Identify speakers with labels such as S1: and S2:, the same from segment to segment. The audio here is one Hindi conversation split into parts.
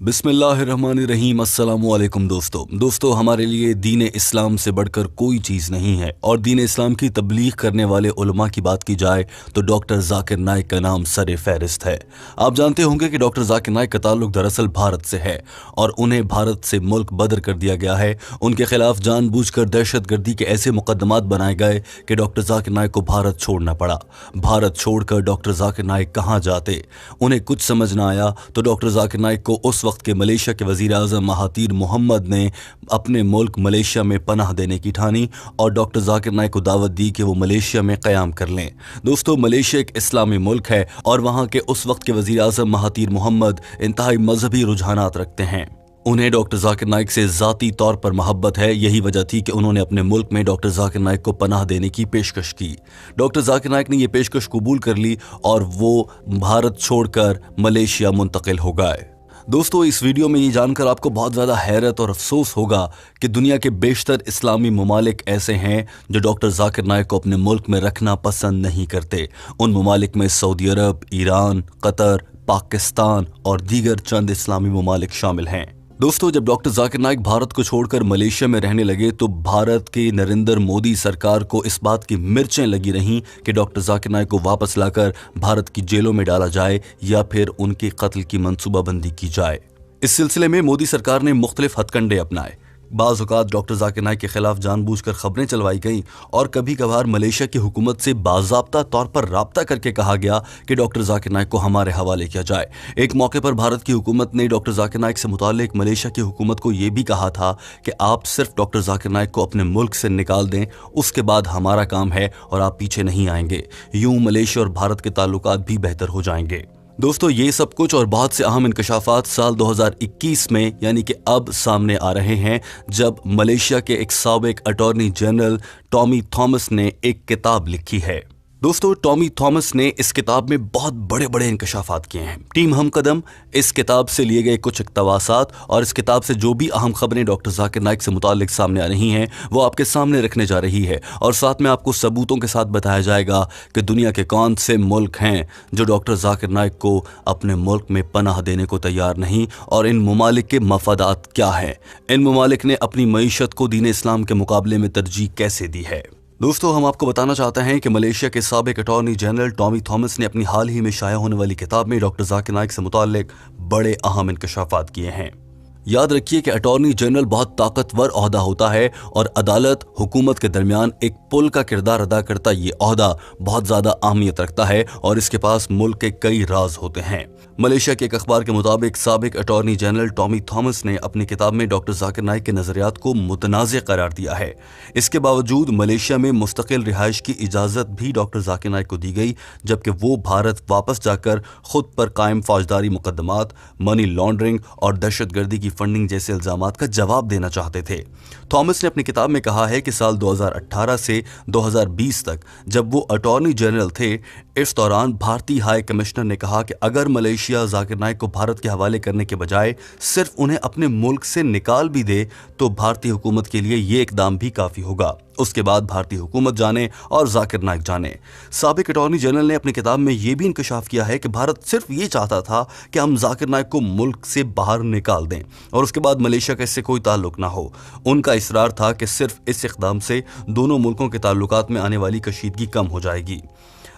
S1: बिस्मिल्लाहिर्रहमानिर्रहीम। अस्सलामुअलैकुम दोस्तों हमारे लिए दीन इस्लाम से बढ़कर कोई चीज़ नहीं है और दीन इस्लाम की तबलीग करने वाले उलमा की बात की जाए तो डॉक्टर जाकिर नाइक का नाम सर फहरिस्त है। आप जानते होंगे कि डॉक्टर जाकिर नाइक का ताल्लुक दरअसल भारत से है और उन्हें भारत से मुल्क बदर कर दिया गया है। उनके खिलाफ जानबूझकर दहशतगर्दी के ऐसे मुकदमात बनाए गए कि डॉक्टर जाकिर नाइक को भारत छोड़ना पड़ा। भारत छोड़कर डॉक्टर जाकिर नाइक कहाँ जाते, उन्हें कुछ समझ ना आया तो डॉक्टर जाकिर नाइक को उस वक्त के मलेशिया के वजीर आज़म महातीर मोहम्मद ने अपने मुल्क मलेशिया में पनाह देने की ठानी और डॉक्टर जाकिर नाइक को दावत दी कि वो मलेशिया में क़याम कर लें। दोस्तों, मलेशिया एक इस्लामी मुल्क है और वहाँ के उस वक्त के वजीर आज़म महातीर मोहम्मद इंतहाई मजहबी रुझानात रखते हैं। उन्हें डॉक्टर जाकिर नाइक से ज़ाती तौर पर मोहब्बत है। यही वजह थी कि उन्होंने अपने मुल्क में डॉक्टर जाकिर नाइक को पनाह देने की पेशकश की। डॉक्टर जाकिर नाइक ने यह पेशकश कबूल कर ली और वो भारत छोड़कर मलेशिया मुंतकिल हो गए। दोस्तों, इस वीडियो में ये जानकर आपको बहुत ज़्यादा हैरत और अफसोस होगा कि दुनिया के बेशतर इस्लामी ममालिक ऐसे हैं जो डॉक्टर जाकिर नाइक को अपने मुल्क में रखना पसंद नहीं करते। उन ममालिक में सऊदी अरब, ईरान, कतर, पाकिस्तान और दीगर चंद इस्लामी ममालिक शामिल हैं। दोस्तों, जब डॉक्टर जाकिर नाइक भारत को छोड़कर मलेशिया में रहने लगे तो भारत के नरेंद्र मोदी सरकार को इस बात की मिर्चें लगी रहीं कि डॉक्टर जाकिर नाइक को वापस लाकर भारत की जेलों में डाला जाए या फिर उनके कत्ल की मंसूबाबंदी की जाए। इस सिलसिले में मोदी सरकार ने मुख्तलिफ हथकंडे अपनाए। बाज़ औक़ात डॉक्टर जाकिर नाइक के खिलाफ जानबूझकर खबरें चलवाई गईं और कभी कभार मलेशिया की हुकूमत से बाज़ाब्ता तौर पर राब्ता करके कहा गया कि डॉक्टर जाकिर नाइक को हमारे हवाले किया जाए। एक मौके पर भारत की हुकूमत ने डॉक्टर जाकिर नाइक से मुताल्लिक मलेशिया की हुकूमत को यह भी कहा था कि आप सिर्फ डॉक्टर जाकिर नाइक को अपने मुल्क से निकाल दें, उसके बाद हमारा काम है और आप पीछे नहीं आएंगे। यूं मलेशिया और भारत के ताल्लुकात भी बेहतर हो जाएंगे। दोस्तों, ये सब कुछ और बहुत से अहम इंकशाफात साल 2021 में यानी कि अब सामने आ रहे हैं, जब मलेशिया के एक साबिक अटॉर्नी जनरल टॉमी थॉमस ने एक किताब लिखी है। दोस्तों, टॉमी थॉमस ने इस किताब में बहुत बड़े बड़े इंकशाफात किए हैं। टीम हमकदम इस किताब से लिए गए कुछ इक़्तबासात और इस किताब से जो भी अहम खबरें डॉक्टर जाकिर नाइक से मुताल्लिक सामने आ रही हैं वो आपके सामने रखने जा रही है और साथ में आपको सबूतों के साथ बताया जाएगा कि दुनिया के कौन से मुल्क हैं जो डॉक्टर जाकिर नाइक को अपने मुल्क में पनाह देने को तैयार नहीं और इन ममालिक के मफादात क्या हैं। इन ममालिक ने अपनी मईशत को दीन इस्लाम के मुकाबले में तरजीह कैसे दी है। दोस्तों, हम आपको बताना चाहते हैं कि मलेशिया के साबिक अटॉर्नी जनरल टॉमी थॉमस ने अपनी हाल ही में शाया होने वाली किताब में डॉक्टर जाकिर नाइक से मुताल्लिक बड़े अहम इंकशाफात किए हैं। याद रखिए कि अटॉर्नी जनरल बहुत ताकतवर ओहदा होता है और अदालत हुकूमत के दरमियान एक पुल का किरदार अदा करता ये ओहदा बहुत ज़्यादा अहमियत रखता है और इसके पास मुल्क के कई राज होते हैं। मलेशिया के एक अखबार के मुताबिक साबिक अटॉर्नी जनरल टॉमी थॉमस ने अपनी किताब में डॉक्टर जाकिर नाइक के नज़रियात को मुतनाज़ करार दिया है। इसके बावजूद मलेशिया में मुस्तकिल रिहाइश की इजाज़त भी डॉक्टर जाकिर नाइक को दी गई, जबकि वो भारत वापस जाकर खुद पर कायम फौजदारी मुकदमात, मनी लॉन्ड्रिंग और दहशतगर्दी की फंडिंग जैसे इल्जामात का जवाब देना चाहते थे। थॉमस ने अपनी किताब में कहा है कि साल 2018 से 2020 तक जब वो अटॉर्नी जनरल थे, इस दौरान भारतीय हाई कमिश्नर ने कहा कि अगर मलेशिया जाकिर नाइक को भारत के हवाले करने के बजाय सिर्फ उन्हें अपने मुल्क से निकाल भी दे तो भारतीय हुकूमत के लिए ये इकदाम भी काफ़ी होगा। उसके बाद भारतीय हुकूमत जाने और जाकिर नाइक जाने। साबिक अटॉर्नी जनरल ने अपनी किताब में यह भी इंकशाफ किया है कि भारत सिर्फ ये चाहता था कि हम जाकिर नाइक को मुल्क से बाहर निकाल दें और उसके बाद मलेशिया का इससे कोई ताल्लुक ना हो। उनका इसरार था कि सिर्फ इस इक़दाम से दोनों मुल्कों के ताल्लुकात में आने वाली कशीदगी कम हो जाएगी।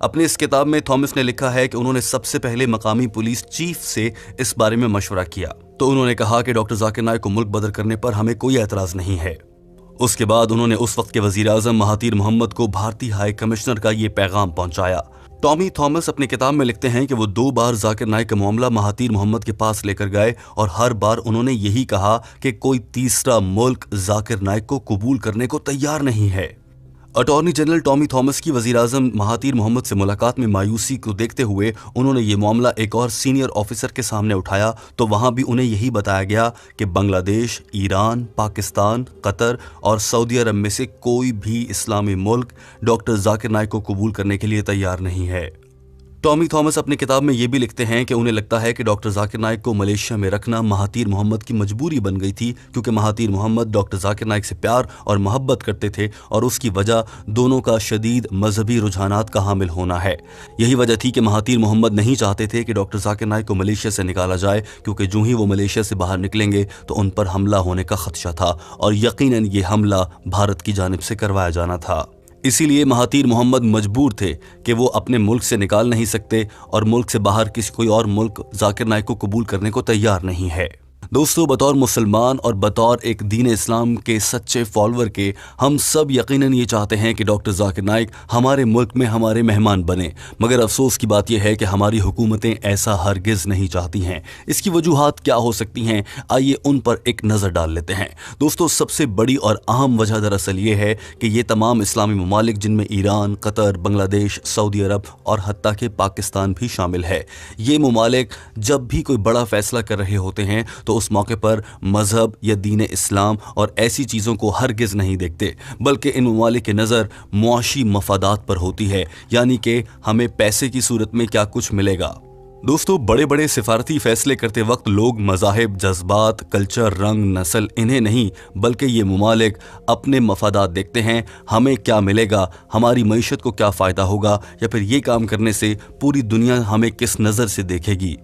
S1: अपनी इस किताब में थॉमस ने लिखा है कि उन्होंने सबसे पहले मकामी पुलिस चीफ से इस बारे में मशवरा किया तो उन्होंने कहा कि डॉक्टर जाकिर नाइक को मुल्क बदर करने पर हमें कोई एतराज़ नहीं है। उसके बाद उन्होंने उस वक्त के वजीर आज़म महातीर मोहम्मद को भारतीय हाई कमिश्नर का ये पैगाम पहुंचाया। टॉमी थॉमस अपनी किताब में लिखते हैं कि वो 2 बार जाकिर नाइक का मामला महातीर मोहम्मद के पास लेकर गए और हर बार उन्होंने यही कहा कि कोई तीसरा मुल्क जाकिर नाइक को कबूल करने को तैयार नहीं है। अटॉर्नी जनरल टॉमी थॉमस की वज़ीर आज़म महातीर मोहम्मद से मुलाकात में मायूसी को देखते हुए उन्होंने ये मामला एक और सीनियर ऑफिसर के सामने उठाया तो वहाँ भी उन्हें यही बताया गया कि बांग्लादेश, ईरान, पाकिस्तान, कतर और सऊदी अरब में से कोई भी इस्लामी मुल्क डॉक्टर जाकिर नाइक को कबूल करने के लिए तैयार नहीं है। टॉमी थॉमस अपनी किताब में ये भी लिखते हैं कि उन्हें लगता है कि डॉक्टर जाकिर नाइक को मलेशिया में रखना महातीर मोहम्मद की मजबूरी बन गई थी, क्योंकि महातीर मोहम्मद डॉक्टर जाकिर नाइक से प्यार और मोहब्बत करते थे और उसकी वजह दोनों का शदीद मजहबी रुझानात का हामिल होना है। यही वजह थी कि महातीर मोहम्मद नहीं चाहते थे कि डॉक्टर जाकिर नाइक को मलेशिया से निकाला जाए, क्योंकि जो ही वो मलेशिया से बाहर निकलेंगे तो उन पर हमला होने का खदशा था और यकीनन ये हमला भारत की जानिब से करवाया जाना था। इसीलिए महातीर मोहम्मद मजबूर थे कि वो अपने मुल्क से निकाल नहीं सकते और मुल्क से बाहर किसी कोई और मुल्क जाकिर नाइक को कबूल करने को तैयार नहीं है। दोस्तों, बतौर मुसलमान और बतौर एक दीन इस्लाम के सच्चे फॉलोअर के हम सब यकीनन ये चाहते हैं कि डॉक्टर जाकिर नाइक हमारे मुल्क में हमारे मेहमान बने, मगर अफसोस की बात यह है कि हमारी हुकूमतें ऐसा हरगिज़ नहीं चाहती हैं। इसकी वजूहात क्या हो सकती हैं, आइए उन पर एक नज़र डाल लेते हैं। दोस्तों, सबसे बड़ी और अहम वजह दरअसल ये है कि ये तमाम इस्लामी ममालिक, जिनमें ईरान, कतर, बांग्लादेश, सऊदी अरब और हत्ता के पाकिस्तान भी शामिल है, ये ममालिक जब भी कोई बड़ा फैसला कर रहे होते हैं तो उस मौके पर मजहब या दीन इस्लाम और ऐसी चीज़ों को हरगिज़ नहीं देखते, बल्कि इन ममालिक की नज़र मुआशी मफादात पर होती है, यानी कि हमें पैसे की सूरत में क्या कुछ मिलेगा। दोस्तों, बड़े बड़े सिफारती फैसले करते वक्त लोग मज़ाहिब, जज्बात, कल्चर, रंग, नस्ल इन्हें नहीं, बल्कि ये ममालिक अपने मफादात देखते हैं। हमें क्या मिलेगा, हमारी मईशत को क्या फ़ायदा होगा, या फिर ये काम करने से पूरी दुनिया हमें किस नज़र से देखेगी।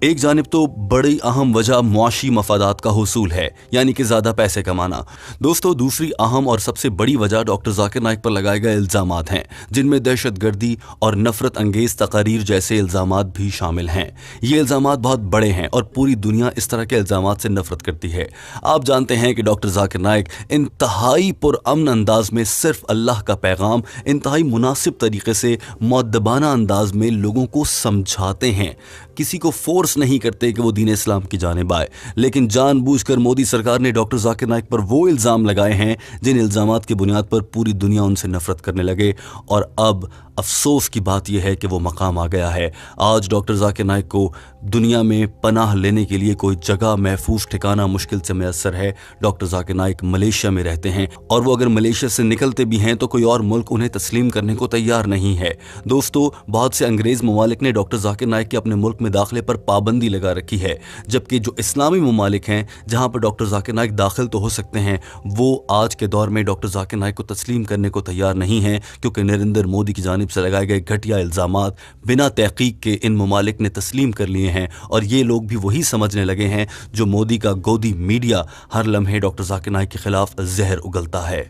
S1: एक जानिब तो बड़ी अहम वजह मुआशी मफादात का हुसूल है, यानी कि ज़्यादा पैसे कमाना। दोस्तों, दूसरी अहम और सबसे बड़ी वजह डॉक्टर जाकिर नाइक पर लगाए गए इल्ज़ामात हैं, जिनमें दहशतगर्दी और नफरत अंगेज़ तकारीर जैसे इल्ज़ामात भी शामिल हैं। ये इल्ज़ामात बहुत बड़े हैं और पूरी दुनिया इस तरह के इल्ज़ामात से नफरत करती है। आप जानते हैं कि डॉक्टर जाकिर नाइक इंतहाई पुरअमन अंदाज में सिर्फ अल्लाह का पैगाम इंतहाई मुनासिब तरीके से मुअद्दबाना अंदाज में लोगों को समझाते हैं, किसी को फोर्स नहीं करते कि वो दीन इस्लाम की जानिब आए। लेकिन जानबूझकर मोदी सरकार ने डॉक्टर जाकिर नाइक पर वो इल्ज़ाम लगाए हैं जिन इल्ज़ामात की बुनियाद पर पूरी दुनिया उनसे नफरत करने लगे, और अब अफसोस की बात यह है कि वो मकाम आ गया है। आज डॉक्टर जाकिर नाइक को दुनिया में पनाह लेने के लिए कोई जगह, महफूज ठिकाना मुश्किल से मैसर है। डॉक्टर जाकिर नाइक मलेशिया में रहते हैं और वो अगर मलेशिया से निकलते भी हैं तो कोई और मुल्क उन्हें तस्लीम करने को तैयार नहीं है। दोस्तों, बहुत से अंग्रेज़ ममालिक ने डॉक्टर जाकिर नाइक के अपने मुल्क में दाखिले पर पाबंदी लगा रखी है, जबकि जो इस्लामी ममालिक हैं जहाँ पर डॉक्टर जाकिर नाइक दाखिल तो हो सकते हैं, वो आज के दौर में डॉक्टर जाकिर नाइक को तस्लीम करने को तैयार नहीं हैं, क्योंकि नरेंद्र मोदी की जानिब से लगाए गए घटिया इल्ज़ामात बिना तहकीक के इन ममालिक ने तस्लीम कर लिए हैं। और ये लोग भी वही समझने लगे हैं जो मोदी का गोदी मीडिया हर लम्हे डॉक्टर जाकिर नाइक के खिलाफ जहर उगलता है।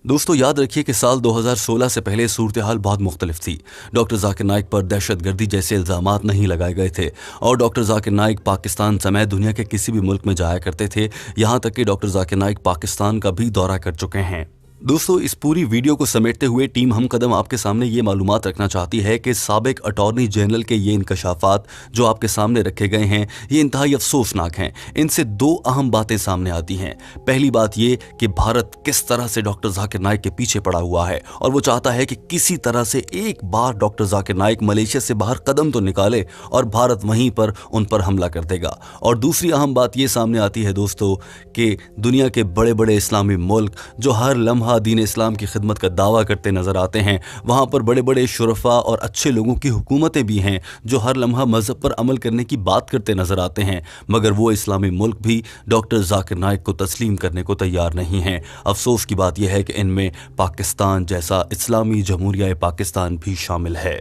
S1: दोस्तों, याद रखिए कि साल 2016 से पहले सूरत हाल बहुत मुख्तलिफ थी। डॉक्टर जाकिर नाइक पर दहशतगर्दी जैसे इल्ज़ामात नहीं लगाए गए थे और डॉक्टर जाकिर नाइक पाकिस्तान समेत दुनिया के किसी भी मुल्क में जाया करते थे, यहाँ तक कि डॉक्टर जाकिर नाइक पाकिस्तान का भी दौरा कर चुके हैं। दोस्तों, इस पूरी वीडियो को समेटते हुए टीम हम कदम आपके सामने ये मालूमात रखना चाहती है कि साबिक अटॉर्नी जनरल के ये इंकशाफात जो आपके सामने रखे गए हैं, ये इंतहाई अफसोसनाक हैं। इनसे दो अहम बातें सामने आती हैं। पहली बात ये कि भारत किस तरह से डॉक्टर जाकिर नाइक के पीछे पड़ा हुआ है और वो चाहता है कि किसी तरह से एक बार डॉक्टर जाकिर नाइक मलेशिया से बाहर कदम तो निकाले और भारत वहीं पर उन पर हमला कर देगा। और दूसरी अहम बात ये सामने आती है दोस्तों कि दुनिया के बड़े बड़े इस्लामी मुल्क जो हर लम्हा दीन इस्लाम की खिदमत का दावा करते नजर आते हैं, वहाँ पर बड़े बड़े शुरफा और अच्छे लोगों की हुकूमतें भी हैं जो हर लम्हा मजहब पर अमल करने की बात करते नजर आते हैं, मगर वो इस्लामी मुल्क भी डॉक्टर जाकिर नाइक को तस्लीम करने को तैयार नहीं हैं। अफसोस की बात यह है कि इनमें पाकिस्तान जैसा इस्लामी जमहूरिया पाकिस्तान भी शामिल है।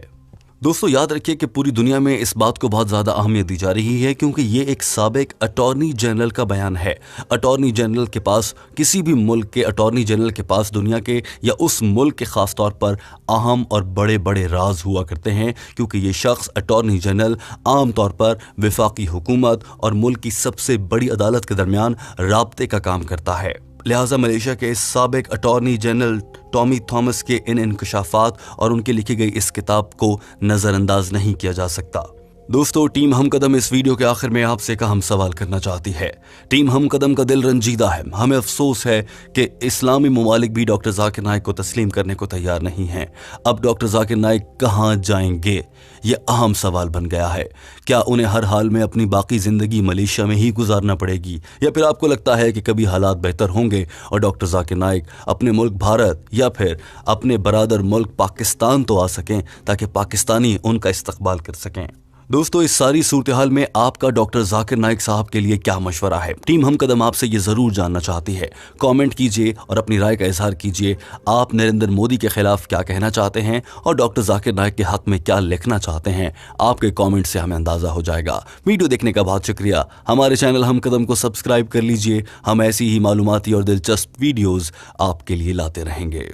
S1: दोस्तों, याद रखिए कि पूरी दुनिया में इस बात को बहुत ज़्यादा अहमियत दी जा रही है, क्योंकि ये एक साबिक अटॉर्नी जनरल का बयान है। अटॉर्नी जनरल के पास, किसी भी मुल्क के अटॉर्नी जनरल के पास दुनिया के या उस मुल्क के ख़ास तौर पर अहम और बड़े बड़े राज हुआ करते हैं, क्योंकि ये शख्स अटॉर्नी जनरल आम तौर पर वफाकी हुकूमत और मुल्क की सबसे बड़ी अदालत के दरमियान राब्ते का काम करता है। लिहाजा मलेशिया के साबिक अटॉर्नी जनरल टॉमी थॉमस के इन इंकशाफात और उनके लिखी गई इस किताब को नज़रअंदाज नहीं किया जा सकता। दोस्तों, टीम हम कदम इस वीडियो के आखिर में आपसे एक अहम सवाल करना चाहती है। टीम हम कदम का दिल रंजीदा है। हमें अफसोस है कि इस्लामी ममालिक भी डॉक्टर जाकिर नाइक को तस्लीम करने को तैयार नहीं हैं। अब डॉक्टर जाकिर नाइक कहाँ जाएंगे, ये अहम सवाल बन गया है। क्या उन्हें हर हाल में अपनी बाकी जिंदगी मलेशिया में ही गुजारना पड़ेगी, या फिर आपको लगता है कि कभी हालात बेहतर होंगे और डॉक्टर जाकिर नाइक अपने मुल्क भारत या फिर अपने बरादर मुल्क पाकिस्तान तो आ सकें ताकि पाकिस्तानी उनका इस्तकबाल कर सकें। दोस्तों, इस सारी सूरत हाल में आपका डॉक्टर जाकिर नाइक साहब के लिए क्या मशवरा है? टीम हम कदम आपसे ये जरूर जानना चाहती है। कमेंट कीजिए और अपनी राय का इजहार कीजिए। आप नरेंद्र मोदी के खिलाफ क्या कहना चाहते हैं और डॉक्टर जाकिर नाइक के हक में क्या लिखना चाहते हैं? आपके कमेंट से हमें अंदाजा हो जाएगा। वीडियो देखने का बहुत शुक्रिया। हमारे चैनल हम कदम को सब्सक्राइब कर लीजिए। हम ऐसी ही मालूमाती और दिलचस्प वीडियोज आपके लिए लाते रहेंगे।